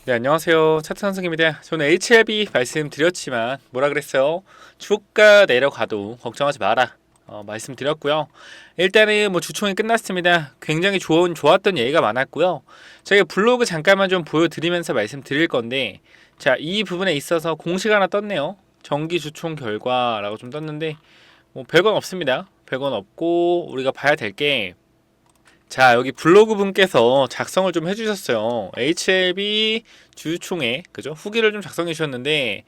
네, 안녕하세요. 차트 선생입니다. 저는 HLB 말씀드렸지만 뭐라 그랬어요? 주가 내려가도 걱정하지 마라. 말씀드렸고요. 일단은 뭐 주총이 끝났습니다. 굉장히 좋았던 얘기가 많았고요. 제가 블로그 잠깐만 좀 보여드리면서 말씀드릴 건데, 자, 이 부분에 있어서 공식 하나 떴네요. 정기 주총 결과라고 좀 떴는데, 뭐 별건 없습니다. 별건 없고 우리가 봐야 될게, 자, 여기 블로그 분께서 작성을 좀 해주셨어요. HLB 주총회, 그죠? 후기를 좀 작성해 주셨는데,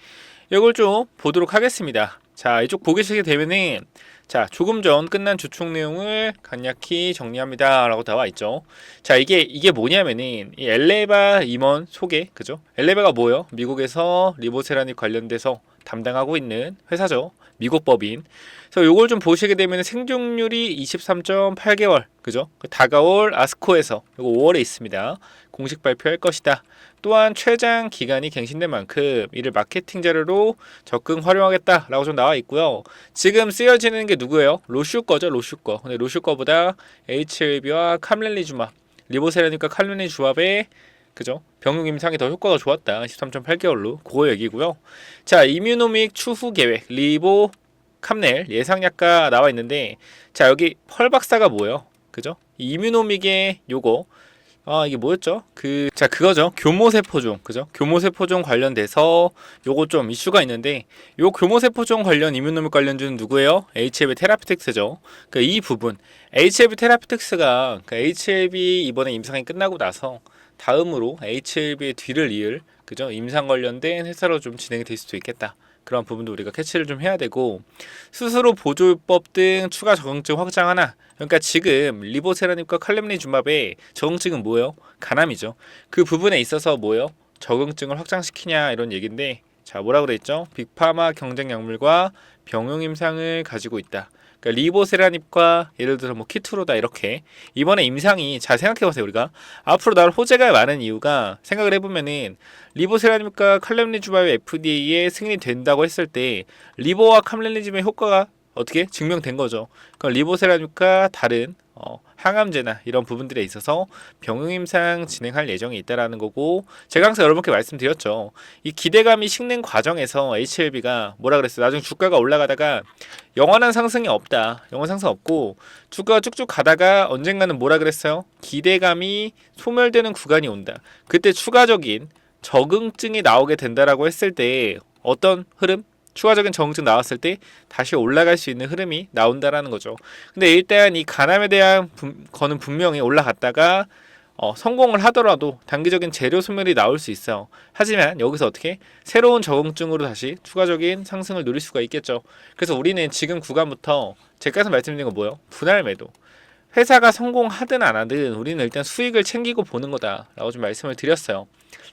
이걸 좀 보도록 하겠습니다. 자, 이쪽 보시게 되면은, 자, 조금 전 끝난 주총 내용을 간략히 정리합니다. 라고 나와 있죠. 자, 이게 뭐냐면은, 이 엘레바 임원 소개, 그죠? 엘레바가 뭐예요? 미국에서 리보세라닉 관련돼서 담당하고 있는 회사죠. 미국 법인. 그래서 요걸 좀 보시게 되면 생존율이 23.8개월, 그죠? 다가올 아스코에서 요거 5월에 있습니다. 공식 발표할 것이다. 또한 최장 기간이 갱신된 만큼 이를 마케팅 자료로 적극 활용하겠다라고 좀 나와 있고요. 지금 쓰여지는 게 누구예요? 로슈 거죠, 로슈 거. 근데 로슈 거보다 HLB와 캄렐리주맙, 리보세라니까 캄렐리주맙의 그죠? 병용 임상이 더 효과가 좋았다. 13.8개월로 그거 얘기고요. 자, 이뮤노믹 추후 계획 리보 캄넬 예상약가 나와 있는데, 자, 여기 펄 박사가 뭐예요? 그죠? 이뮤노믹의 요거 이게 뭐였죠? 그거죠. 교모세포종, 그죠? 교모세포종 관련돼서 요거 좀 이슈가 있는데, 요 교모세포종 관련 이뮤노믹 관련주는 누구예요? HLB 테라피틱스죠. 이 부분, HLB 테라피틱스가 HLB 이번에 임상이 끝나고 나서 다음으로 HLB의 뒤를 이을, 그죠? 임상 관련된 회사로 좀 진행이 될 수도 있겠다. 그런 부분도 우리가 캐치를 좀 해야 되고, 스스로 보조법 등 추가 적응증 확장 하나. 그러니까 지금 리보세라닙과 칼렘니주맙의 적응증은 뭐예요? 간암이죠. 그 부분에 있어서 뭐예요? 적응증을 확장시키냐 이런 얘기인데, 자, 뭐라 그랬죠? 빅파마 경쟁 약물과 병용 임상을 가지고 있다. 그러니까 리보세라닙과 예를 들어 뭐 키트로다 이렇게 이번에 임상이, 잘 생각해보세요. 우리가 앞으로 나올 호재가 많은 이유가, 생각을 해보면은 리보세라닙과 칼렘니주맙의 FDA에 승인이 된다고 했을 때 리보와 칼렘니주맙의 효과가 어떻게 증명된 거죠. 그러니까 리보세라닙과 다른 항암제나 이런 부분들에 있어서 병용 임상 진행할 예정이 있다라는 거고, 제가 항상 여러분께 말씀드렸죠. 이 기대감이 식는 과정에서 HLB가 뭐라 그랬어요? 나중에 주가가 올라가다가 영원한 상승이 없다. 영원 상승 없고 주가가 쭉쭉 가다가 언젠가는 뭐라 그랬어요? 기대감이 소멸되는 구간이 온다. 그때 추가적인 적응증이 나오게 된다라고 했을 때 어떤 흐름? 추가적인 적응증 나왔을 때 다시 올라갈 수 있는 흐름이 나온다라는 거죠. 근데 일단 이 간암에 대한 거는 분명히 올라갔다가 성공을 하더라도 단기적인 재료 소멸이 나올 수 있어요. 하지만 여기서 어떻게 새로운 적응증으로 다시 추가적인 상승을 누릴 수가 있겠죠. 그래서 우리는 지금 구간부터 제가 말씀드린 건 뭐예요? 분할 매도. 회사가 성공하든 안 하든 우리는 일단 수익을 챙기고 보는 거다라고 좀 말씀을 드렸어요.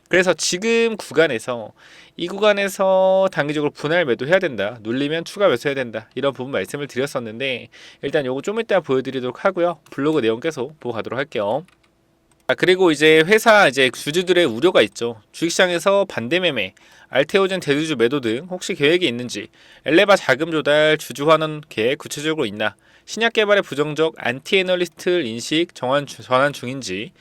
그래서 지금 구간에서, 이 구간에서 단기적으로 분할 매도해야 된다. 눌리면 추가 매수해야 된다. 이런 부분 말씀을 드렸었는데, 일단 요거 좀 이따 보여드리도록 하고요. 블로그 내용 계속 보고 가도록 할게요. 그리고 이제 회사 주주들의 우려가 있죠. 주식시장에서 반대 매매, 알테오젠 대주주 매도 등 혹시 계획이 있는지, 엘레바 자금 조달, 주주 환원 계획 구체적으로 있나, 신약 개발의 부정적 안티 애널리스트 인식 전환 중인지.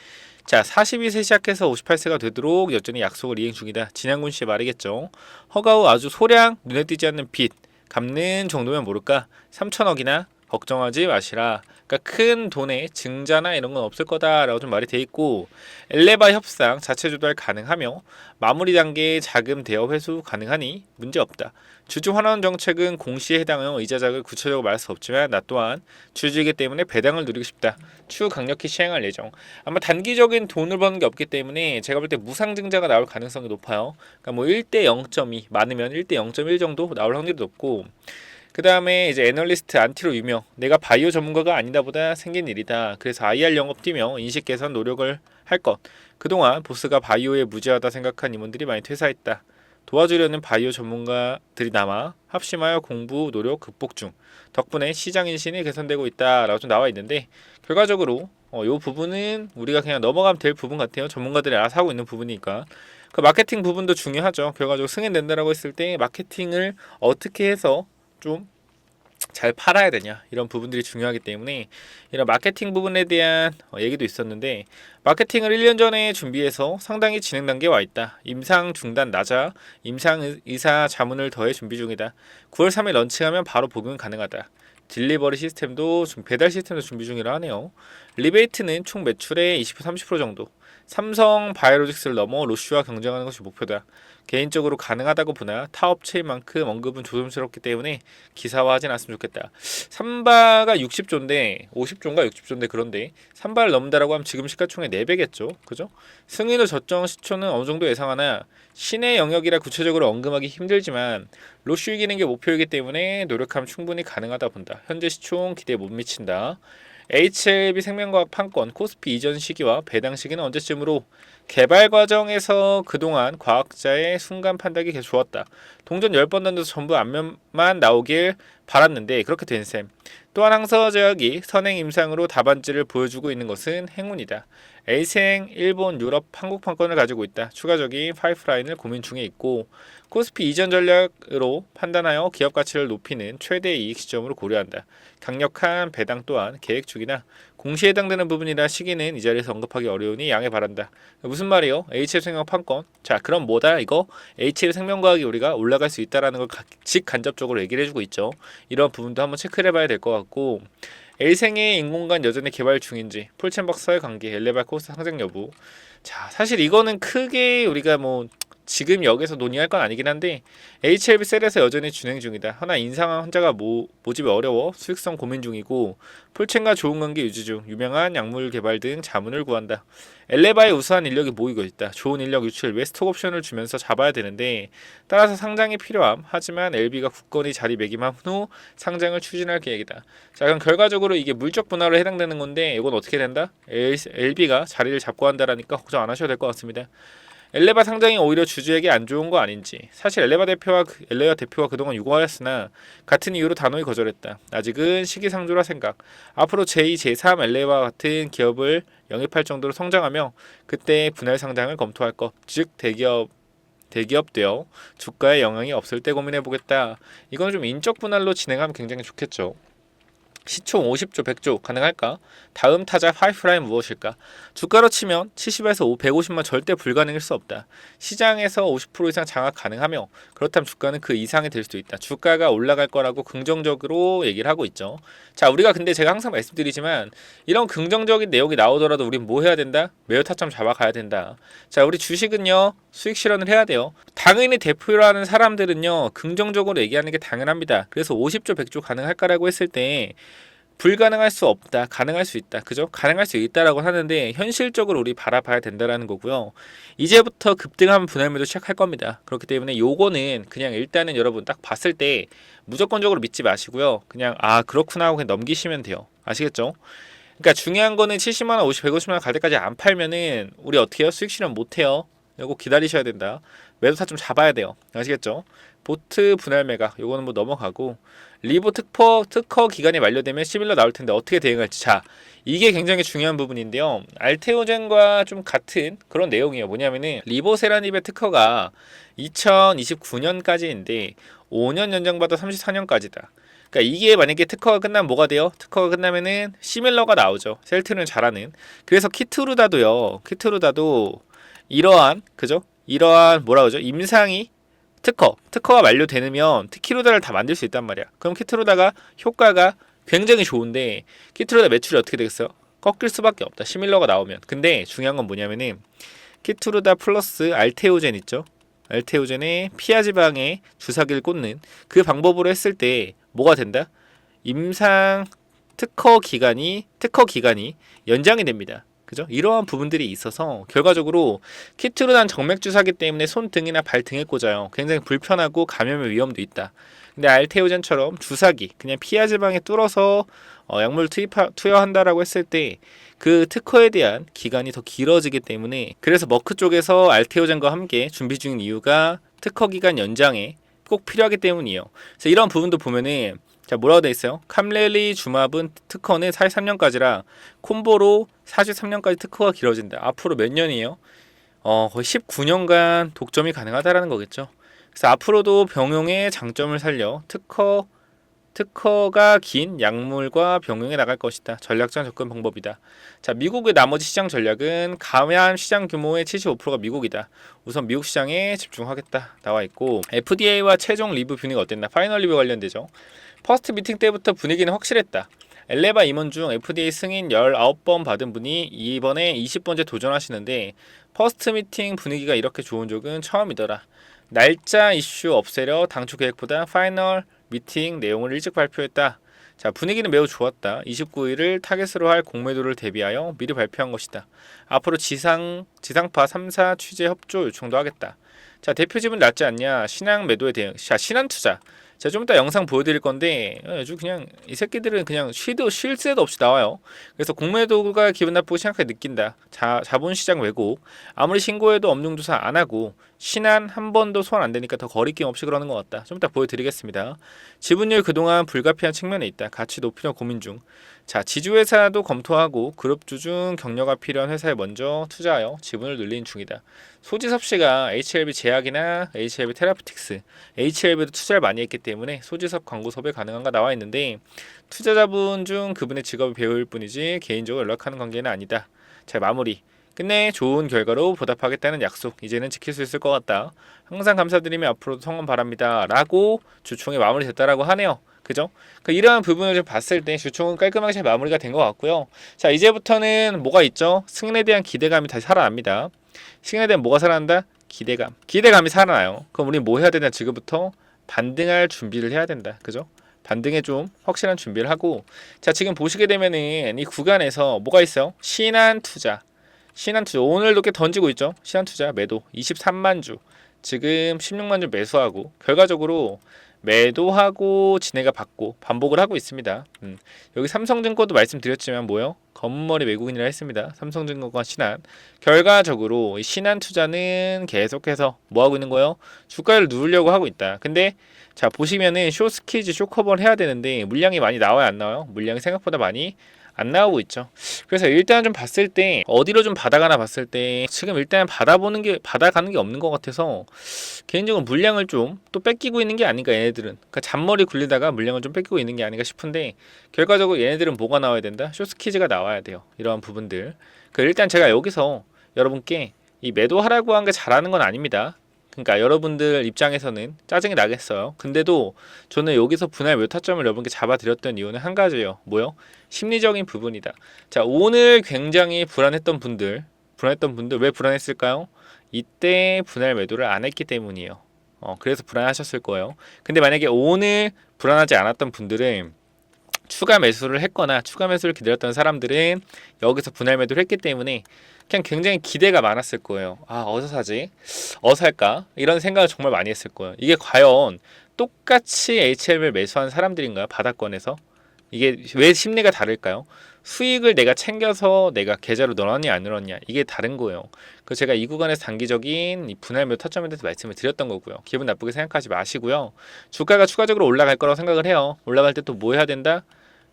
자, 42세 시작해서 58세가 되도록 여전히 약속을 이행 중이다. 진양군 씨의 말이겠죠. 허가 후 아주 소량 눈에 띄지 않는 빚 갚는 정도면 모를까? 3천억이나 걱정하지 마시라. 그러니까 큰 돈의 증자나 이런 건 없을 거다라고 좀 말이 돼 있고, 엘레바 협상 자체 조달 가능하며 마무리 단계의 자금 대여 회수 가능하니 문제 없다. 주주 환원 정책은 공시에 해당하여 이자작을 구체적으로 말할 수 없지만 나 또한 주주이기 때문에 배당을 누리고 싶다. 추후 강력히 시행할 예정. 아마 단기적인 돈을 버는 게 없기 때문에 제가 볼 때 무상증자가 나올 가능성이 높아요. 그러니까 뭐 1대 0.2 많으면 1대 0.1 정도 나올 확률이 높고, 그 다음에 이제 애널리스트 안티로 유명, 내가 바이오 전문가가 아니다 보다 생긴 일이다. 그래서 IR 영업 뛰며 인식 개선 노력을 할 것. 그동안 보스가 바이오에 무지하다 생각한 임원들이 많이 퇴사했다. 도와주려는 바이오 전문가들이 남아 합심하여 공부 노력 극복 중. 덕분에 시장 인신이 개선되고 있다라고 좀 나와 있는데, 결과적으로 이 부분은 우리가 그냥 넘어가면 될 부분 같아요. 전문가들이 알아서 하고 있는 부분이니까. 그 마케팅 부분도 중요하죠. 결과적으로 승인된다라고 했을 때 마케팅을 어떻게 해서 좀 잘 팔아야 되냐, 이런 부분들이 중요하기 때문에 이런 마케팅 부분에 대한 얘기도 있었는데, 마케팅을 1년 전에 준비해서 상당히 진행 단계에 와 있다. 임상 중단 낮아 임상 의사 자문을 더해 준비 중이다. 9월 3일 런칭하면 바로 복용 가능하다. 딜리버리 시스템도 배달 시스템도 준비 중이라 하네요. 리베이트는 총 매출의 20-30% 정도. 삼성 바이오로직스를 넘어 로쉬와 경쟁하는 것이 목표다. 개인적으로 가능하다고 보나 타 업체인 만큼 언급은 조심스럽기 때문에 기사화하진 않았으면 좋겠다. 삼바가 60조인데 50조인가 60조인데, 그런데 삼바를 넘는다라고 하면 지금 시가총액 4배겠죠. 그죠? 승인후 적정 시초는 어느 정도 예상하나 신의 영역이라 구체적으로 언급하기 힘들지만 로쉬 이기는 게 목표이기 때문에 노력하면 충분히 가능하다 본다. 현재 시총 기대에 못 미친다. HLB 생명과학 판권 코스피 이전 시기와 배당 시기는 언제쯤으로? 개발 과정에서 그동안 과학자의 순간 판단이 계속 좋았다. 동전 10번 던져서 전부 앞면만 나오길 바랐는데 그렇게 된 셈. 또한 항서제약이 선행 임상으로 답안지를 보여주고 있는 것은 행운이다. A생, 일본, 유럽, 한국 판권을 가지고 있다. 추가적인 파이프라인을 고민 중에 있고, 코스피 이전 전략으로 판단하여 기업 가치를 높이는 최대 이익 시점으로 고려한다. 강력한 배당 또한 계획 중이나 공시에 해당되는 부분이라 시기는 이 자리에서 언급하기 어려우니 양해 바란다. 무슨 말이요? HF 생명 판권. 자, 그럼 뭐다 이거? HF 생명과학이 우리가 올라갈 수 있다라는 걸 직간접적으로 얘기를 해주고 있죠. 이런 부분도 한번 체크를 해봐야 될 것 같고, L생의 인공관 여전히 개발 중인지, 폴첸 박사의 관계, 엘레바 코스트 상장 여부. 자, 사실 이거는 크게 우리가 지금 여기서 논의할 건 아니긴 한데, HLB 셀에서 여전히 진행 중이다. 하나 인상한 환자가 모집이 어려워 수익성 고민 중이고, 폴첸과 좋은 관계 유지 중, 유명한 약물 개발 등 자문을 구한다. 엘레바의 우수한 인력이 모이고 있다. 좋은 인력 유치를 위해 스톡 옵션을 주면서 잡아야 되는데, 따라서 상장이 필요함. 하지만 LB가 굳건히 자리매김한 후 상장을 추진할 계획이다. 자, 그럼 결과적으로 이게 물적 분할로 해당되는 건데, 이건 어떻게 된다? LB가 자리를 잡고 한다라니까 걱정 안 하셔도 될 것 같습니다. 엘레바 상장이 오히려 주주에게 안 좋은 거 아닌지. 사실 엘레바 대표가 그동안 유고하였으나 같은 이유로 단호히 거절했다. 아직은 시기상조라 생각. 앞으로 제2, 제3 엘레바와 같은 기업을 영입할 정도로 성장하며 그때 분할 상장을 검토할 것. 즉 대기업 되어 주가에 영향이 없을 때 고민해보겠다. 이건 좀 인적 분할로 진행하면 굉장히 좋겠죠. 시총 50조, 100조 가능할까? 다음 타자 파이프라인 무엇일까? 주가로 치면 70에서 150만 절대 불가능할 수 없다. 시장에서 50% 이상 장악 가능하며, 그렇다면 주가는 그 이상이 될 수도 있다. 주가가 올라갈 거라고 긍정적으로 얘기를 하고 있죠. 자, 우리가 근데 제가 항상 말씀드리지만 이런 긍정적인 내용이 나오더라도 우리는 뭐 해야 된다? 매우 타점 잡아가야 된다. 자, 우리 주식은요, 수익 실현을 해야 돼요. 당연히 대표라는 사람들은요, 긍정적으로 얘기하는 게 당연합니다. 그래서 50조, 100조 가능할까라고 했을 때 불가능할 수 없다, 가능할 수 있다, 그죠? 가능할 수 있다라고 하는데 현실적으로 우리 바라봐야 된다라는 거고요. 이제부터 급등하면 분할매도 시작할 겁니다. 그렇기 때문에 요거는 그냥 일단은 여러분 딱 봤을 때 무조건적으로 믿지 마시고요. 그냥 그렇구나 하고 그냥 넘기시면 돼요. 아시겠죠? 그러니까 중요한 거는 70만 원, 150만 원 갈 때까지 안 팔면은 우리 어떻게 해요? 수익 실현 못 해요. 요거 기다리셔야 된다. 매도타 좀 잡아야 돼요. 아시겠죠? 보트 분할 매각 요거는 넘어가고, 리보 특허 기간이 만료되면 11로 나올 텐데 어떻게 대응할지. 자, 이게 굉장히 중요한 부분인데요. 알테오젠과 좀 같은 그런 내용이에요. 뭐냐면은 리보세라닙의 특허가 2029년까지인데 5년 연장받아 34년까지다. 그러니까 이게 만약에 특허가 끝나면 뭐가 돼요? 특허가 끝나면은 시밀러가 나오죠. 셀트는 잘하는. 그래서 키트루다도 이러한 뭐라 그러죠? 임상이 특허가 만료되면 키트루다를 다 만들 수 있단 말이야. 그럼 키트루다가 효과가 굉장히 좋은데 키트루다 매출이 어떻게 되겠어요? 꺾일 수밖에 없다. 시밀러가 나오면. 근데 중요한 건 뭐냐면은 키트루다 플러스 알테오젠 있죠? 알테오젠에 피하지방에 주사기를 꽂는 그 방법으로 했을 때 뭐가 된다? 임상 특허 기간이 연장이 됩니다. 그죠? 이러한 부분들이 있어서 결과적으로 키트루단 정맥 주사기 때문에 손등이나 발등에 꽂아요. 굉장히 불편하고 감염의 위험도 있다. 근데 알테오젠처럼 주사기 그냥 피하 지방에 뚫어서 약물 투여한다라고 했을 때 그 특허에 대한 기간이 더 길어지기 때문에, 그래서 머크 쪽에서 알테오젠과 함께 준비 중인 이유가 특허 기간 연장에 꼭 필요하기 때문이에요. 그래서 이런 부분도 보면은, 자, 뭐라고 돼 있어요? 캄렐리 주마분 특허는 43년까지라 콤보로 43년까지 특허가 길어진다. 앞으로 몇 년이에요? 거의 19년간 독점이 가능하다라는 거겠죠. 그래서 앞으로도 병용의 장점을 살려 특허 특허가 긴 약물과 병용에 나갈 것이다. 전략적 접근 방법이다. 자, 미국의 나머지 시장 전략은 감염 시장 규모의 75%가 미국이다. 우선 미국 시장에 집중하겠다. 나와 있고 FDA와 최종 리뷰 분위기가 어땠나? 파이널 리뷰 관련되죠. 퍼스트 미팅 때부터 분위기는 확실했다. 엘레바 임원 중 FDA 승인 19번 받은 분이 이번에 20번째 도전하시는데 퍼스트 미팅 분위기가 이렇게 좋은 적은 처음이더라. 날짜 이슈 없애려 당초 계획보다 파이널 미팅 내용을 일찍 발표했다. 자, 분위기는 매우 좋았다. 29일을 타겟으로 할 공매도를 대비하여 미리 발표한 것이다. 앞으로 지상파 3사 취재 협조 요청도 하겠다. 자, 대표집은 낫지 않냐? 신앙 매도에 대응. 자, 신한투자. 제가 좀 이따 영상 보여드릴 건데 아주 그냥 이 새끼들은 그냥 쉴 새도 없이 나와요. 그래서 공매도가 기분 나쁘고 심각하게 느낀다. 자본시장 왜곡. 아무리 신고해도 업종조사 안 하고 신한 한 번도 소환 안 되니까 더 거리낌 없이 그러는 것 같다. 좀 이따 보여드리겠습니다. 지분율 그동안 불가피한 측면에 있다. 가치 높이려 고민 중. 자, 지주회사도 검토하고 그룹주 중 격려가 필요한 회사에 먼저 투자하여 지분을 늘리는 중이다. 소지섭 씨가 HLB 제약이나 HLB 테라피틱스, HLB도 투자를 많이 했기 때문에 소지섭 광고 섭외 가능한가 나와 있는데 투자자분 중 그분의 직업이 배우일 뿐이지 개인적으로 연락하는 관계는 아니다. 자, 마무리. 끝내 좋은 결과로 보답하겠다는 약속 이제는 지킬 수 있을 것 같다. 항상 감사드리며 앞으로도 성원 바랍니다. 라고 주총이 마무리됐다라고 하네요. 그죠? 이러한 부분을 좀 봤을 때 주총은 깔끔하게 잘 마무리가 된 것 같고요. 자, 이제부터는 뭐가 있죠? 승인에 대한 기대감이 다시 살아납니다. 승인에 대한 뭐가 살아난다? 기대감. 기대감이 살아나요. 그럼 우리 뭐 해야 되냐? 지금부터 반등할 준비를 해야 된다. 그죠? 반등에 좀 확실한 준비를 하고 자, 지금 보시게 되면은 이 구간에서 뭐가 있어요? 신한투자 오늘도 꽤 던지고 있죠. 신한투자 매도 23만 주 지금 16만 주 매수하고 결과적으로 매도하고 진해가 받고 반복을 하고 있습니다. 여기 삼성증권도 말씀드렸지만 뭐요? 검은머리 외국인이라 했습니다. 삼성증권과 신한 결과적으로 이 신한투자는 계속해서 뭐하고 있는 거예요? 주가를 누르려고 하고 있다. 근데 자, 보시면은 쇼스퀴즈 쇼커버를 해야 되는데 물량이 많이 나와요, 안 나와요? 물량이 생각보다 많이 안 나오고 있죠. 그래서 일단 좀 봤을 때 어디로 좀 받아가나 봤을 때 지금 일단 받아가는 게 없는 것 같아서 개인적으로 물량을 좀 또 뺏기고 있는 게 아닌가 얘네들은. 그러니까 잔머리 굴리다가 물량을 좀 뺏기고 있는 게 아닌가 싶은데 결과적으로 얘네들은 뭐가 나와야 된다? 쇼스퀴즈가 나와야 돼요. 이러한 부분들. 일단 제가 여기서 여러분께 이 매도하라고 한 게 잘하는 건 아닙니다. 그러니까 여러분들 입장에서는 짜증이 나겠어요. 근데도 저는 여기서 분할 몇 타점을 여러분께 잡아드렸던 이유는 한 가지예요. 뭐요? 심리적인 부분이다. 자, 오늘 굉장히 불안했던 분들 왜 불안했을까요? 이때 분할 매도를 안 했기 때문이에요. 그래서 불안하셨을 거예요. 근데 만약에 오늘 불안하지 않았던 분들은 추가 매수를 했거나 추가 매수를 기다렸던 사람들은 여기서 분할 매도를 했기 때문에 그냥 굉장히 기대가 많았을 거예요. 아, 어디서 사지? 어디서 살까? 이런 생각을 정말 많이 했을 거예요. 이게 과연 똑같이 HLB를 매수한 사람들인가요? 바닥권에서? 이게 왜 심리가 다를까요? 수익을 내가 챙겨서 내가 계좌로 넣었냐 안 넣었냐 이게 다른 거예요. 그래서 제가 이 구간에서 단기적인 이 분할 매도 타점에 대해서 말씀을 드렸던 거고요. 기분 나쁘게 생각하지 마시고요. 주가가 추가적으로 올라갈 거라고 생각을 해요. 올라갈 때 또 뭐 해야 된다?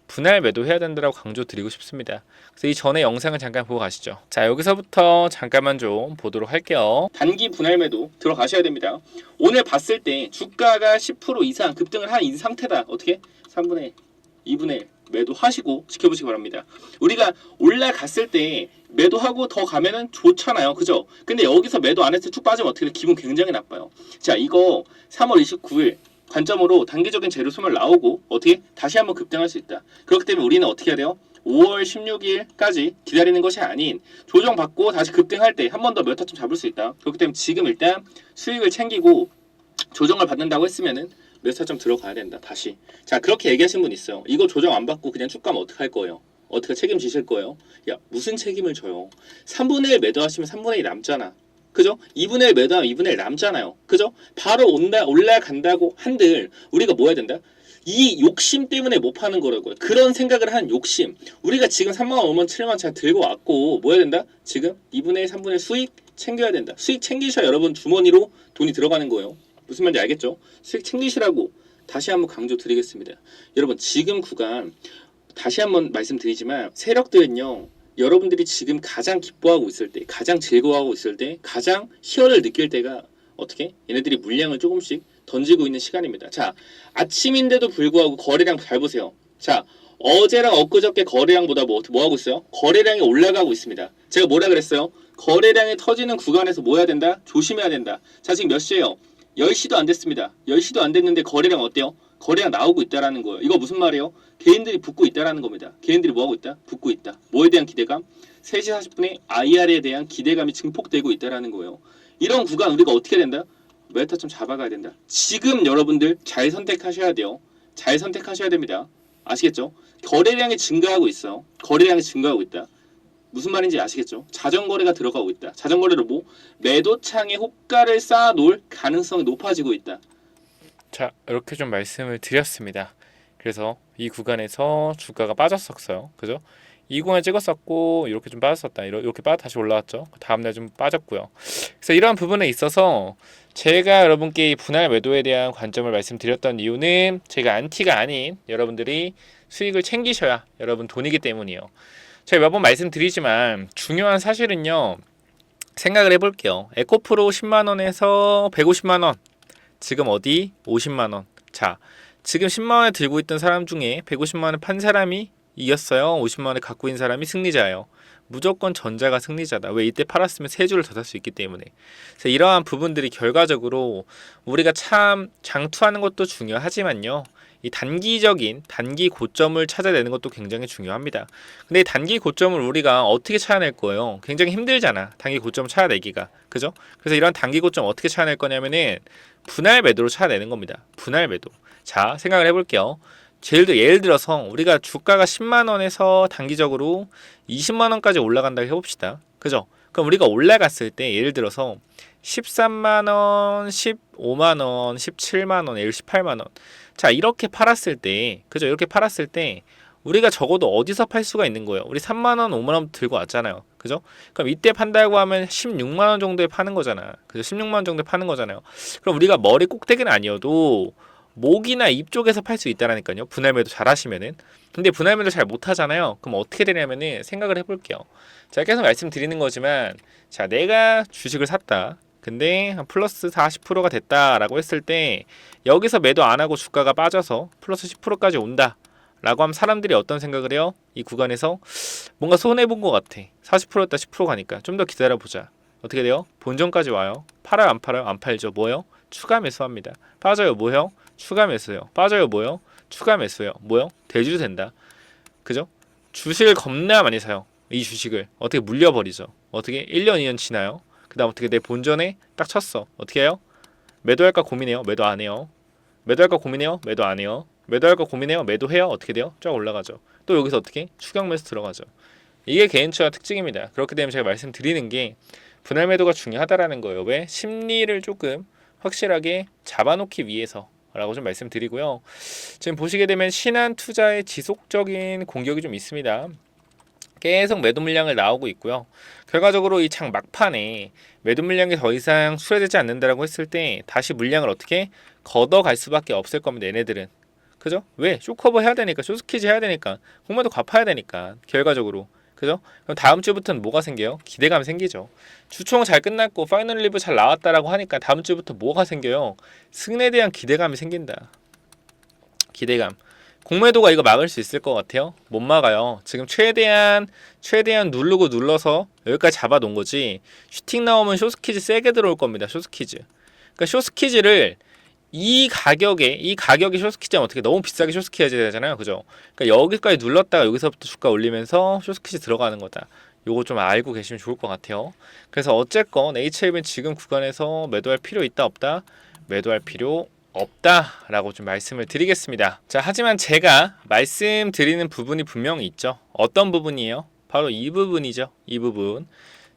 분할 매도해야 된다라고 강조드리고 싶습니다. 그래서 이 전에 영상을 잠깐 보고 가시죠. 자, 여기서부터 잠깐만 좀 보도록 할게요. 단기 분할 매도 들어가셔야 됩니다. 오늘 봤을 때 주가가 10% 이상 급등을 한 이 상태다. 어떻게? 3분의 2분의 1 매도하시고 지켜보시기 바랍니다. 우리가 올라갔을 때 매도하고 더 가면은 좋잖아요. 그죠? 근데 여기서 매도 안 했을 때 쭉 빠지면 어떻게 돼? 기분 굉장히 나빠요. 자, 이거 3월 29일 관점으로 단기적인 재료 소멸 나오고 어떻게 다시 한번 급등할 수 있다. 그렇기 때문에 우리는 어떻게 해야 돼요? 5월 16일까지 기다리는 것이 아닌 조정받고 다시 급등할 때 한 번 더 몇 타점 잡을 수 있다. 그렇기 때문에 지금 일단 수익을 챙기고 조정을 받는다고 했으면은 몇 타점 들어가야 된다. 다시. 자, 그렇게 얘기하신 분 있어요. 이거 조정 안 받고 그냥 쭉 가면 어떡할 거예요? 어떻게 책임지실 거예요? 야, 무슨 책임을 져요? 3분의 1 매도하시면 3분의 1 남잖아. 그죠? 2분의 1 매도하면 2분의 1 남잖아요. 그죠? 바로 올라간다고 한들 우리가 뭐 해야 된다? 이 욕심 때문에 못 파는 거라고요. 그런 생각을 한 욕심. 우리가 지금 3만원, 5만, 7만 잘 들고 왔고 뭐 해야 된다? 지금 2분의 1, 3분의 1 수익 챙겨야 된다. 수익 챙기셔야 여러분 주머니로 돈이 들어가는 거예요. 무슨 말인지 알겠죠? 수익 챙기시라고 다시 한번 강조 드리겠습니다. 여러분 지금 구간 다시 한번 말씀드리지만 세력들은요. 여러분들이 지금 가장 기뻐하고 있을 때, 가장 즐거워하고 있을 때, 가장 희열을 느낄 때가 어떻게? 얘네들이 물량을 조금씩 던지고 있는 시간입니다. 자, 아침인데도 불구하고 거래량 잘 보세요. 자, 어제랑 엊그저께 거래량보다 뭐 하고 있어요? 거래량이 올라가고 있습니다. 제가 뭐라 그랬어요? 거래량이 터지는 구간에서 뭐 해야 된다? 조심해야 된다. 자, 지금 몇 시예요? 10시도 안 됐습니다. 10시도 안 됐는데 거래량 어때요? 거래량 나오고 있다라는 거예요. 이거 무슨 말이에요? 개인들이 붙고 있다라는 겁니다. 개인들이 뭐 하고 있다? 붙고 있다. 뭐에 대한 기대감? 3시 40분에 IR에 대한 기대감이 증폭되고 있다라는 거예요. 이런 구간 우리가 어떻게 된다? 메타 좀 잡아가야 된다. 지금 여러분들 잘 선택하셔야 돼요. 잘 선택하셔야 됩니다. 아시겠죠? 거래량이 증가하고 있어. 거래량이 증가하고 있다. 무슨 말인지 아시겠죠? 자전거래가 들어가고 있다. 자전거래로 뭐? 매도창에 호가를 쌓아놓을 가능성이 높아지고 있다. 자, 이렇게 좀 말씀을 드렸습니다. 그래서 이 구간에서 주가가 빠졌었어요. 그죠? 이 구간에 찍었었고 이렇게 좀 빠졌었다. 이렇게 다시 올라왔죠. 다음날 좀 빠졌고요. 그래서 이러한 부분에 있어서 제가 여러분께 이 분할 매도에 대한 관점을 말씀드렸던 이유는 제가 안티가 아닌 여러분들이 수익을 챙기셔야 여러분 돈이기 때문이에요. 제가 몇 번 말씀드리지만 중요한 사실은요. 생각을 해볼게요. 에코프로 10만원에서 150만원, 지금 어디? 50만원. 자, 지금 10만원에 들고 있던 사람 중에 150만원 판 사람이 이겼어요. 50만원에 갖고 있는 사람이 승리자예요. 무조건 전자가 승리자다. 왜? 이때 팔았으면 3주를 더 살 수 있기 때문에. 그래서 이러한 부분들이 결과적으로 우리가 참 장투하는 것도 중요하지만요. 이 단기 고점을 찾아내는 것도 굉장히 중요합니다. 근데 이 단기 고점을 우리가 어떻게 찾아낼 거예요? 굉장히 힘들잖아. 단기 고점을 찾아내기가. 그죠? 그래서 이런 단기 고점 어떻게 찾아낼 거냐면은 분할 매도로 찾아내는 겁니다. 분할 매도. 자, 생각을 해볼게요. 예를 들어서 우리가 주가가 10만원에서 단기적으로 20만원까지 올라간다고 해봅시다. 그죠? 그럼 우리가 올라갔을 때 예를 들어서 13만원, 15만원, 17만원, 18만원. 자, 이렇게 팔았을 때, 그죠? 이렇게 팔았을 때 우리가 적어도 어디서 팔 수가 있는 거예요? 우리 3만원, 5만원 들고 왔잖아요. 그죠? 그럼 이때 판다고 하면 16만원 정도에 파는 거잖아. 그죠? 16만원 정도에 파는 거잖아요. 그럼 우리가 머리 꼭대기는 아니어도 목이나 입 쪽에서 팔 수 있다라니까요. 분할 매도 잘 하시면은. 근데 분할 매도 잘 못 하잖아요. 그럼 어떻게 되냐면은 생각을 해볼게요. 제가 계속 말씀드리는 거지만, 자, 내가 주식을 샀다. 근데 플러스 40%가 됐다라고 했을 때 여기서 매도 안 하고 주가가 빠져서 플러스 10%까지 온다 라고 하면 사람들이 어떤 생각을 해요? 이 구간에서 뭔가 손해본 것 같아. 40%였다 10% 가니까 좀 더 기다려보자. 어떻게 돼요? 본전까지 와요. 팔아요 안 팔아요? 안 팔죠. 뭐요? 추가 매수합니다. 빠져요 뭐요? 추가 매수요. 빠져요 뭐요? 추가 매수요. 뭐요? 대주주 된다. 그죠? 주식을 겁나 많이 사요. 이 주식을 어떻게 물려버리죠. 어떻게 1년 2년 지나요. 그 다음 어떻게 내 본전에 딱 쳤어. 어떻게 해요? 매도할까 고민해요. 매도 안 해요. 매도할까 고민해요. 매도 안 해요. 매도할까 고민해요. 매도해요. 어떻게 돼요? 쫙 올라가죠. 또 여기서 어떻게? 추격 매수 들어가죠. 이게 개인 투자 특징입니다. 그렇기 때문에 제가 말씀드리는 게 분할 매도가 중요하다라는 거예요. 왜? 심리를 조금 확실하게 잡아놓기 위해서 라고 좀 말씀드리고요. 지금 보시게 되면 신한 투자의 지속적인 공격이 좀 있습니다. 계속 매도 물량을 나오고 있고요. 결과적으로 이 장 막판에 매도 물량이 더 이상 수렴되지 않는다라고 했을 때 다시 물량을 어떻게 걷어갈 수밖에 없을 겁니다. 얘네들은. 그죠? 왜? 쇼커버 해야 되니까, 쇼스키즈 해야 되니까, 공매도 갚아야 되니까, 결과적으로. 그죠? 그럼 다음 주부터는 뭐가 생겨요? 기대감이 생기죠. 주총 잘 끝났고 파이널 리뷰 잘 나왔다라고 하니까 다음 주부터 뭐가 생겨요? 승리에 대한 기대감이 생긴다. 기대감. 공매도가 이거 막을 수 있을 것 같아요? 못 막아요. 지금 최대한 누르고 눌러서 여기까지 잡아놓은 거지. 슈팅 나오면 쇼스키즈 세게 들어올 겁니다. 쇼스키즈. 그러니까 쇼스키즈를 이 가격에 쇼스키즈하면 어떻게 너무 비싸게 쇼스키즈 해야 되잖아요. 그죠? 그러니까 여기까지 눌렀다가 여기서부터 주가 올리면서 쇼스키즈 들어가는 거다. 요거 좀 알고 계시면 좋을 것 같아요. 그래서 어쨌건 HLB는 지금 구간에서 매도할 필요 있다 없다? 매도할 필요 없다라고 좀 말씀을 드리겠습니다. 자, 하지만 제가 말씀드리는 부분이 분명히 있죠. 어떤 부분이에요? 바로 이 부분이죠. 이 부분.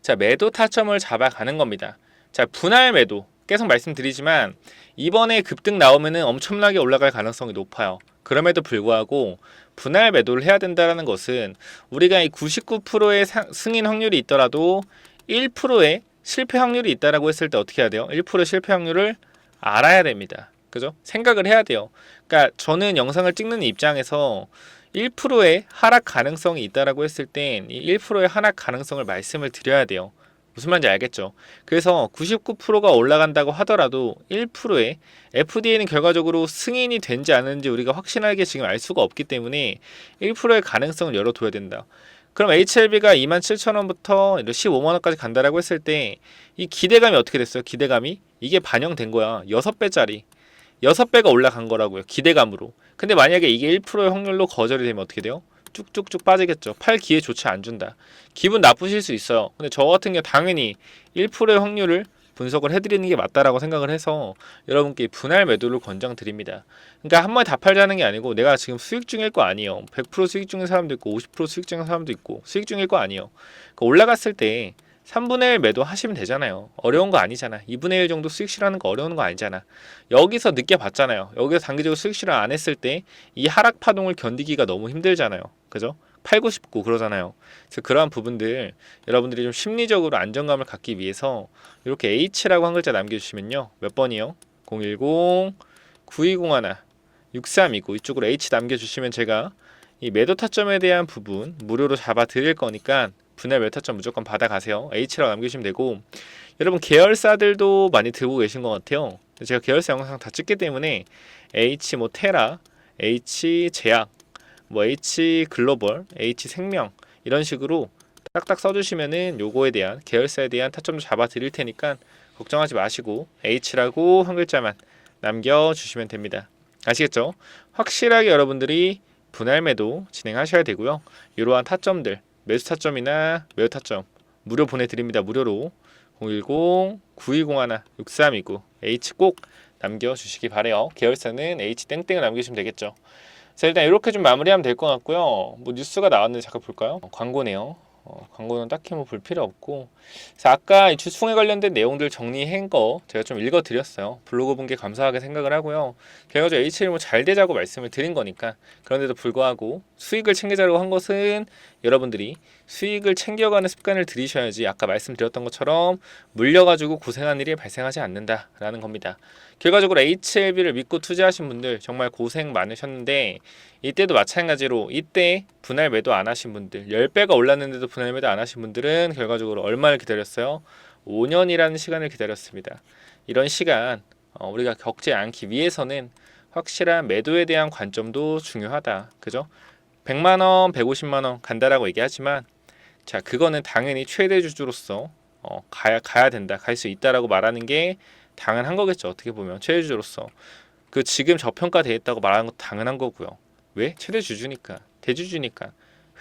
자, 매도 타점을 잡아가는 겁니다. 자, 분할 매도. 계속 말씀드리지만 이번에 급등 나오면은 엄청나게 올라갈 가능성이 높아요. 그럼에도 불구하고 분할 매도를 해야 된다는 것은 우리가 이 99%의 승인 확률이 있더라도 1%의 실패 확률이 있다라고 했을 때 어떻게 해야 돼요? 1% 실패 확률을 알아야 됩니다. 그죠? 생각을 해야 돼요. 그러니까 저는 영상을 찍는 입장에서 1%의 하락 가능성이 있다라고 했을 땐 이 1%의 하락 가능성을 말씀을 드려야 돼요. 무슨 말인지 알겠죠? 그래서 99%가 올라간다고 하더라도 1%의 FDA는 결과적으로 승인이 된지 않은지 우리가 확신하게 지금 알 수가 없기 때문에 1%의 가능성을 열어둬야 된다. 그럼 HLB가 27,000원부터 15만원까지 간다라고 했을 때 이 기대감이 어떻게 됐어요? 기대감이 이게 반영된 거야. 6배짜리 6배가 올라간 거라고요. 기대감으로. 근데 만약에 이게 1%의 확률로 거절이 되면 어떻게 돼요? 쭉쭉쭉 빠지겠죠. 팔 기회조차 안 준다. 기분 나쁘실 수 있어요. 근데 저 같은 경우 당연히 1%의 확률을 분석을 해드리는 게 맞다라고 생각을 해서 여러분께 분할 매도를 권장드립니다. 그러니까 한 번에 다 팔자는 게 아니고 내가 지금 수익 중일 거 아니에요. 100% 수익 중인 사람도 있고 50% 수익 중인 사람도 있고 수익 중일 거 아니에요. 그러니까 올라갔을 때 3분의 1 매도 하시면 되잖아요. 어려운 거 아니잖아. 2분의 1 정도 수익 실하는 거 어려운 거 아니잖아. 여기서 느껴봤잖아요. 여기서 단기적으로 수익 실현 안 했을 때 이 하락 파동을 견디기가 너무 힘들잖아요. 그죠? 팔고 싶고 그러잖아요. 그래서 그러한 부분들 여러분들이 좀 심리적으로 안정감을 갖기 위해서 이렇게 H라고 한 글자 남겨주시면요. 몇 번이요? 010-9201-6329 이쪽으로 H 남겨주시면 제가 이 매도 타점에 대한 부분 무료로 잡아 드릴 거니까 분할 매도 타점 무조건 받아가세요. H라고 남겨주시면 되고 여러분 계열사들도 많이 들고 계신 것 같아요. 제가 계열사 영상 다 찍기 때문에 H 뭐 테라, H 제약, 뭐 H 글로벌, H 생명 이런 식으로 딱딱 써주시면은 요거에 대한 계열사에 대한 타점도 잡아 드릴 테니까 걱정하지 마시고 H라고 한 글자만 남겨주시면 됩니다. 아시겠죠? 확실하게 여러분들이 분할 매도 진행하셔야 되고요. 이러한 타점들 매수 타점이나 매도 타점 무료 보내드립니다. 무료로 010-9201-6329 H 꼭 남겨주시기 바래요. 계열사는 H 땡땡을 남겨주시면 되겠죠. 자, 일단 이렇게 좀 마무리하면 될 것 같고요. 뭐 뉴스가 나왔는데 잠깐 볼까요? 광고네요. 광고는 딱히 뭐 볼 필요 없고. 그래서 아까 이 주총에 관련된 내용들 정리한 거 제가 좀 읽어드렸어요. 블로그 본 게 감사하게 생각을 하고요. 결과적으로 HL 뭐잘 되자고 말씀을 드린 거니까. 그런데도 불구하고 수익을 챙기자고 한 것은 여러분들이 수익을 챙겨가는 습관을 들이셔야지 아까 말씀드렸던 것처럼 물려가지고 고생한 일이 발생하지 않는다라는 겁니다. 결과적으로 HLB를 믿고 투자하신 분들 정말 고생 많으셨는데 이때도 마찬가지로 이때 분할 매도 안 하신 분들 10배가 올랐는데도 분할 매도 안 하신 분들은 결과적으로 얼마를 기다렸어요? 5년이라는 시간을 기다렸습니다. 이런 시간 우리가 겪지 않기 위해서는 확실한 매도에 대한 관점도 중요하다. 그죠? 100만원, 150만원 간다라고 얘기하지만 자 그거는 당연히 최대 주주로서 가야 된다. 갈 수 있다라고 말하는 게 당연한 거겠죠. 어떻게 보면 최대 주주로서 그 지금 저평가돼 있다고 말하는 것도 당연한 거고요. 왜? 최대 주주니까, 대주주니까,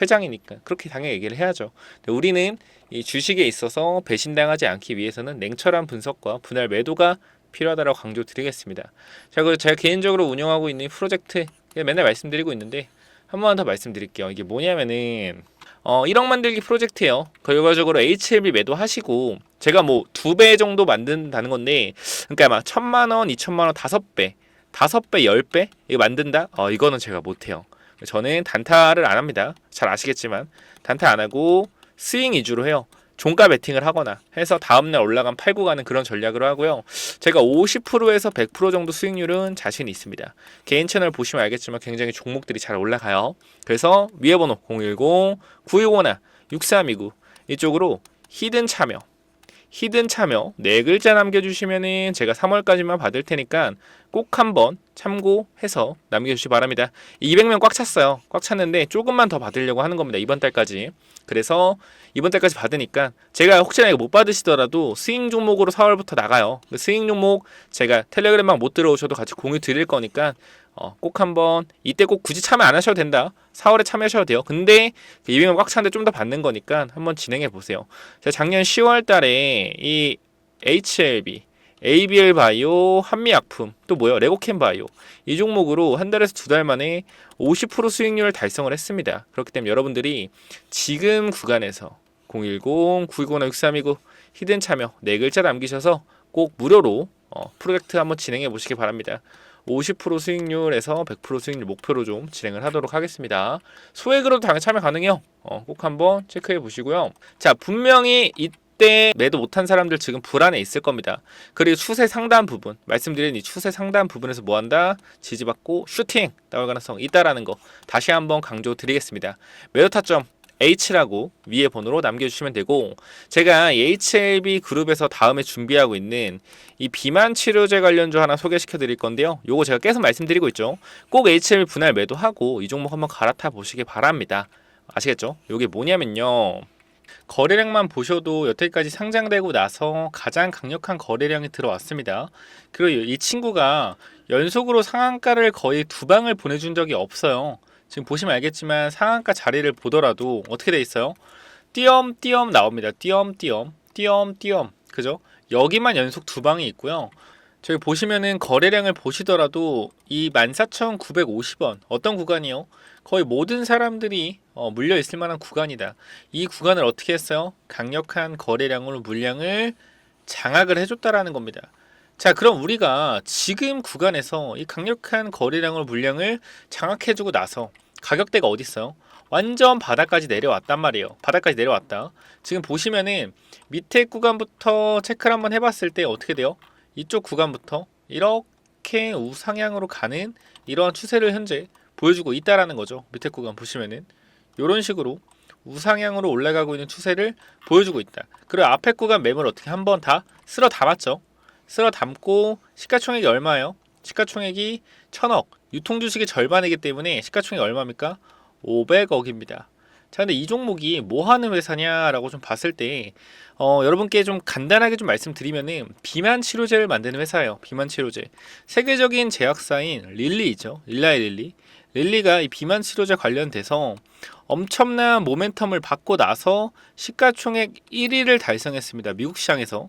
회장이니까 그렇게 당연히 얘기를 해야죠. 근데 우리는 이 주식에 있어서 배신당하지 않기 위해서는 냉철한 분석과 분할 매도가 필요하다고 강조드리겠습니다. 자, 그리고 제가 개인적으로 운영하고 있는 프로젝트 맨날 말씀드리고 있는데 한 번 더 말씀드릴게요. 이게 뭐냐면은 1억 만들기 프로젝트예요. 결과적으로 HLB 매도하시고 제가 뭐 2배 정도 만든다는 건데 그러니까 막 1,000만원, 2,000만원 5배 10배 이거 만든다? 이거는 제가 못해요. 저는 단타를 안 합니다. 잘 아시겠지만 단타 안 하고 스윙 위주로 해요. 종가 베팅을 하거나 해서 다음날 올라간 팔고 가는 그런 전략으로 하고요. 제가 50%에서 100% 정도 수익률은 자신이 있습니다. 개인 채널 보시면 알겠지만 굉장히 종목들이 잘 올라가요. 그래서 위에 번호 010-9651-6329 이쪽으로 히든 참여 네 글자 남겨주시면은 제가 3월까지만 받을 테니까 꼭 한번 참고해서 남겨주시기 바랍니다. 200명 꽉 찼어요. 꽉 찼는데 조금만 더 받으려고 하는 겁니다. 이번 달까지. 그래서 이번 달까지 받으니까 제가 혹시나 이거 못 받으시더라도 스윙 종목으로 4월부터 나가요. 그 스윙 종목 제가 텔레그램만 못 들어오셔도 같이 공유 드릴 거니까 꼭 한번 이때 꼭 굳이 참여 안 하셔도 된다. 4월에 참여하셔도 돼요. 근데 200명 꽉 차는데 좀 더 받는 거니까 한번 진행해 보세요. 제가 작년 10월 달에 이 HLB, ABL 바이오, 한미약품, 또 뭐요? 레고캠 바이오 이 종목으로 한 달에서 두 달 만에 50% 수익률을 달성을 했습니다. 그렇기 때문에 여러분들이 지금 구간에서 010-9201-6329 히든 참여 네 글자 남기셔서 꼭 무료로 프로젝트 한번 진행해 보시기 바랍니다. 50% 수익률에서 100% 수익률 목표로 좀 진행을 하도록 하겠습니다. 소액으로도 당연히 참여 가능해요. 꼭 한번 체크해 보시고요. 자, 분명히 이때 매도 못한 사람들 지금 불안해 있을 겁니다. 그리고 추세 상단 부분, 말씀드린 이 추세 상단 부분에서 뭐한다? 지지받고 슈팅 나올 가능성 있다라는 거 다시 한번 강조드리겠습니다. 매도 타점 H라고 위에 번호로 남겨주시면 되고, 제가 이 HLB 그룹에서 다음에 준비하고 있는 이 비만 치료제 관련주 하나 소개시켜 드릴 건데요. 요거 제가 계속 말씀드리고 있죠. 꼭 HLB 분할 매도하고 이 종목 한번 갈아타 보시기 바랍니다. 아시겠죠? 요게 뭐냐면요, 거래량만 보셔도 여태까지 상장되고 나서 가장 강력한 거래량이 들어왔습니다. 그리고 이 친구가 연속으로 상한가를 거의 두 방을 보내준 적이 없어요. 지금 보시면 알겠지만 상한가 자리를 보더라도 어떻게 돼 있어요? 띄엄띄엄 나옵니다. 띄엄띄엄 띄엄띄엄, 그죠? 여기만 연속 두 방이 있고요. 저기 보시면은 거래량을 보시더라도 이 14,950원 어떤 구간이요? 거의 모든 사람들이 물려 있을 만한 구간이다. 이 구간을 어떻게 했어요? 강력한 거래량으로 물량을 장악을 해줬다라는 겁니다. 자, 그럼 우리가 지금 구간에서 이 강력한 거래량으로 물량을 장악해주고 나서 가격대가 어디 있어요? 완전 바닥까지 내려왔단 말이에요. 바닥까지 내려왔다. 지금 보시면은 밑에 구간부터 체크를 한번 해봤을 때 어떻게 돼요? 이쪽 구간부터 이렇게 우상향으로 가는 이러한 추세를 현재 보여주고 있다라는 거죠. 밑에 구간 보시면은 이런 식으로 우상향으로 올라가고 있는 추세를 보여주고 있다. 그리고 앞에 구간 매물 어떻게 한번 다 쓸어 담았죠. 쓸어 담고 시가총액이 얼마예요? 시가총액이 1000억, 유통주식의 절반이기 때문에 시가총액이 얼마입니까? 500억입니다. 자, 근데 이 종목이 뭐 하는 회사냐라고 좀 봤을 때 여러분께 좀 간단하게 좀 말씀드리면은 비만 치료제를 만드는 회사예요. 비만 치료제. 세계적인 제약사인 릴리죠. 릴라의 릴리. 릴리가 이 비만 치료제 관련돼서 엄청난 모멘텀을 받고 나서 시가총액 1위를 달성했습니다. 미국 시장에서.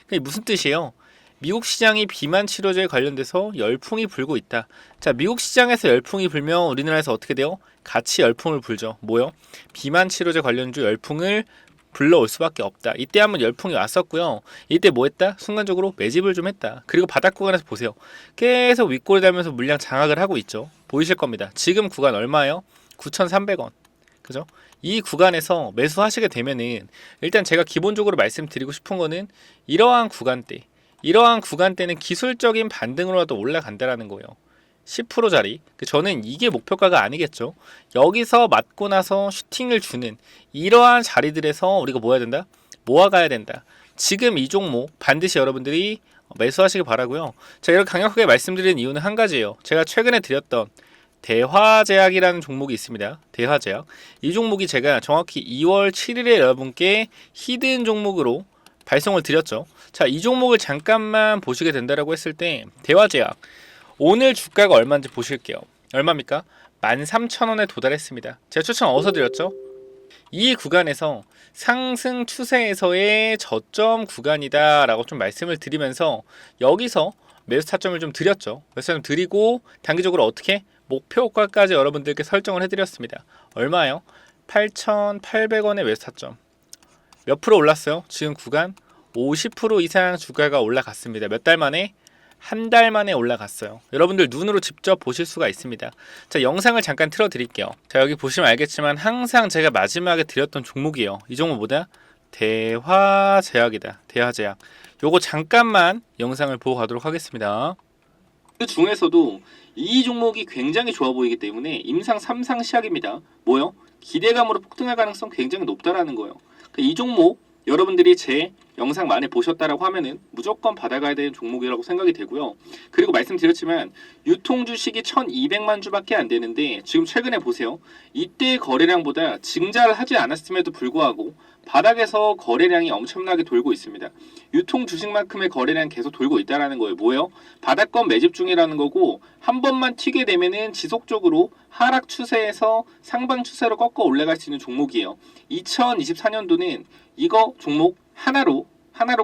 그게 무슨 뜻이에요? 미국 시장이 비만 치료제에 관련돼서 열풍이 불고 있다. 자, 미국 시장에서 열풍이 불면 우리나라에서 어떻게 돼요? 같이 열풍을 불죠. 뭐요? 비만 치료제 관련주 열풍을 불러올 수밖에 없다. 이때 한번 열풍이 왔었고요. 이때 뭐 했다? 순간적으로 매집을 좀 했다. 그리고 바닥 구간에서 보세요. 계속 윗골이 달면서 물량 장악을 하고 있죠. 보이실 겁니다. 지금 구간 얼마예요? 9,300원. 그죠? 이 구간에서 매수하시게 되면은 일단 제가 기본적으로 말씀드리고 싶은 거는 이러한 구간대는 기술적인 반등으로라도 올라간다라는 거예요. 10%짜리. 저는 이게 목표가가 아니겠죠. 여기서 맞고 나서 슈팅을 주는 이러한 자리들에서 우리가 뭐 해야 된다? 모아가야 된다. 지금 이 종목 반드시 여러분들이 매수하시길 바라고요. 제가 이렇게 강력하게 말씀드리는 이유는 한 가지예요. 제가 최근에 드렸던 대화제약이라는 종목이 있습니다. 대화제약. 이 종목이 제가 정확히 2월 7일에 여러분께 히든 종목으로 발송을 드렸죠. 자, 이 종목을 잠깐만 보시게 된다라고 했을 때 대화제약 오늘 주가가 얼마인지 보실게요. 얼마입니까? 13,000원에 도달했습니다. 제가 추천 어디서 드렸죠? 이 구간에서 상승 추세에서의 저점 구간이다 라고 좀 말씀을 드리면서 여기서 매수 타점을 좀 드렸죠. 매수 타점 드리고 단기적으로 어떻게? 목표가까지 여러분들께 설정을 해드렸습니다. 얼마예요? 8,800원의 매수 타점. 몇 프로 올랐어요? 지금 구간 50% 이상 주가가 올라갔습니다. 몇 달 만에? 한 달 만에 올라갔어요. 여러분들 눈으로 직접 보실 수가 있습니다. 자, 영상을 잠깐 틀어 드릴게요. 자, 여기 보시면 알겠지만 항상 제가 마지막에 드렸던 종목이에요. 이 종목 뭐다? 대화제약이다. 대화제약. 요거 잠깐만 영상을 보고 가도록 하겠습니다. 그 중에서도 이 종목이 굉장히 좋아 보이기 때문에 임상 3상 시작입니다. 뭐요? 기대감으로 폭등할 가능성 굉장히 높다라는 거예요. 이 종목 여러분들이 제 영상 많이 보셨다라고 하면은 무조건 받아가야 되는 종목이라고 생각이 되고요. 그리고 말씀드렸지만 유통 주식이 1,200만 주밖에 안 되는데 지금 최근에 보세요. 이때 거래량보다 증자를 하지 않았음에도 불구하고 바닥에서 거래량이 엄청나게 돌고 있습니다. 유통 주식만큼의 거래량 계속 돌고 있다라는 거예요. 뭐예요? 바닥권 매집 중이라는 거고 한 번만 튀게 되면은 지속적으로 하락 추세에서 상방 추세로 꺾어 올라갈 수 있는 종목이에요. 2024년도는 이거 종목 하나로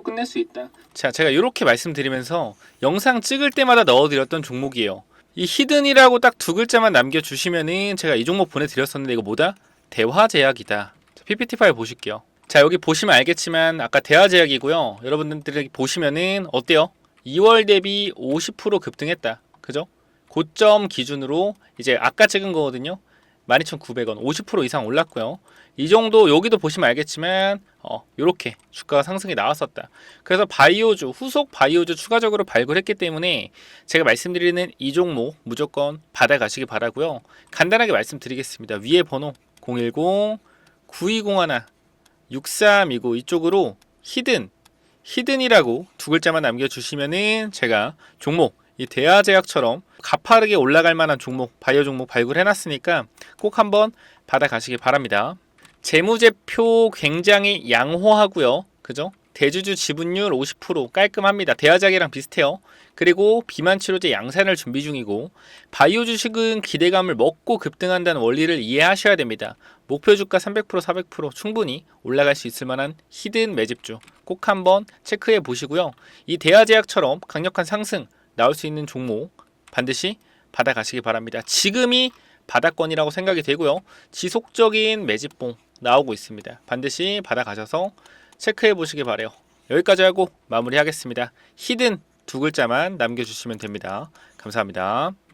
끝낼 수 있다. 자, 제가 이렇게 말씀드리면서 영상 찍을 때마다 넣어드렸던 종목이에요. 이 히든이라고 딱 두 글자만 남겨주시면은 제가 이 종목 보내드렸었는데 이거 뭐다? 대화제약이다. PPT 파일 보실게요. 자, 여기 보시면 알겠지만 아까 대화제약이고요. 여러분들이 보시면은 어때요? 2월 대비 50% 급등했다. 그죠? 고점 기준으로 이제 아까 찍은 거거든요. 12,900원 50% 이상 올랐고요. 이 정도 여기도 보시면 알겠지만 요렇게 주가가 상승이 나왔었다. 그래서 바이오주 후속 바이오주 추가적으로 발굴했기 때문에 제가 말씀드리는 이 종목 무조건 받아가시기 바라고요. 간단하게 말씀드리겠습니다. 위에 번호 010 9201 6329 이쪽으로 히든이라고 두 글자만 남겨주시면은 제가 종목 이 대하제약처럼 가파르게 올라갈 만한 종목 바이오 종목 발굴해놨으니까 꼭 한번 받아가시기 바랍니다. 재무제표 굉장히 양호하고요. 그죠? 대주주 지분율 50% 깔끔합니다. 대하작이랑 비슷해요. 그리고 비만치료제 양산을 준비 중이고 바이오 주식은 기대감을 먹고 급등한다는 원리를 이해하셔야 됩니다. 목표 주가 300% 400% 충분히 올라갈 수 있을 만한 히든 매집주 꼭 한번 체크해 보시고요. 이 대하제약처럼 강력한 상승 나올 수 있는 종목 반드시 받아가시기 바랍니다. 지금이 바닥권이라고 생각이 되고요. 지속적인 매집봉 나오고 있습니다. 반드시 받아가셔서 체크해 보시기 바래요. 여기까지 하고 마무리하겠습니다. 히든 두 글자만 남겨주시면 됩니다. 감사합니다.